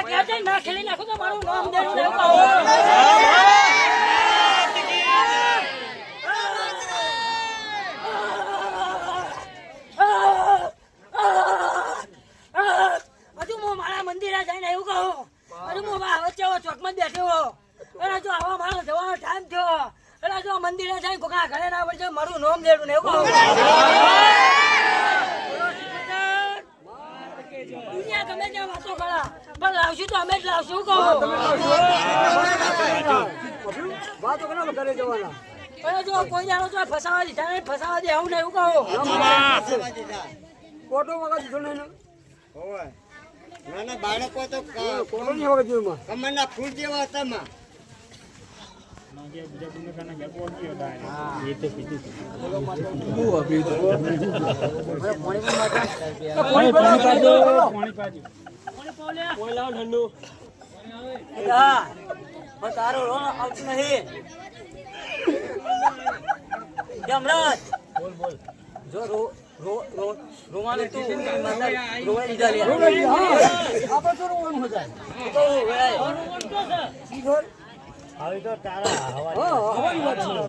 ક્યાં ના ખેલી નાખો તો મારું નામ દેવું ને કહો હજુ હું મારા મંદિરે જઈને એવું કહું હજુ હું વચ્ચે ચોકમાં બેઠ્યો અને જો આવા મારો જવાનો ટાઈમ થયો એટલે જો મંદિરે જઈને કોકના ઘરે ના પડશે મારું નામ દેવું ને એવું કહું દુનિયા ગમે ત્યાં વાતો કરા પણ લાવશું તો અમે જ લાવશું કહો વાતો કેના ઘરે જવાના અરે જો કોઈ જાણો તો ફસાવા દીધા ને ફસાવા દે એવું ને એવું કહો કોટો વગર દીધો ને હોવે નાના બાળકો તો કોટો નહીં વગર દીધો કમરના ફૂલ જેવા હતા માં તારો રોન આવતું નહીં યમરાજ બોલ બોલ જો રોવાનું તું રોવા લીધા લે આપણે તો રોવાનું હતા તો ભાઈ આવી તો તારા હવાની વાત છે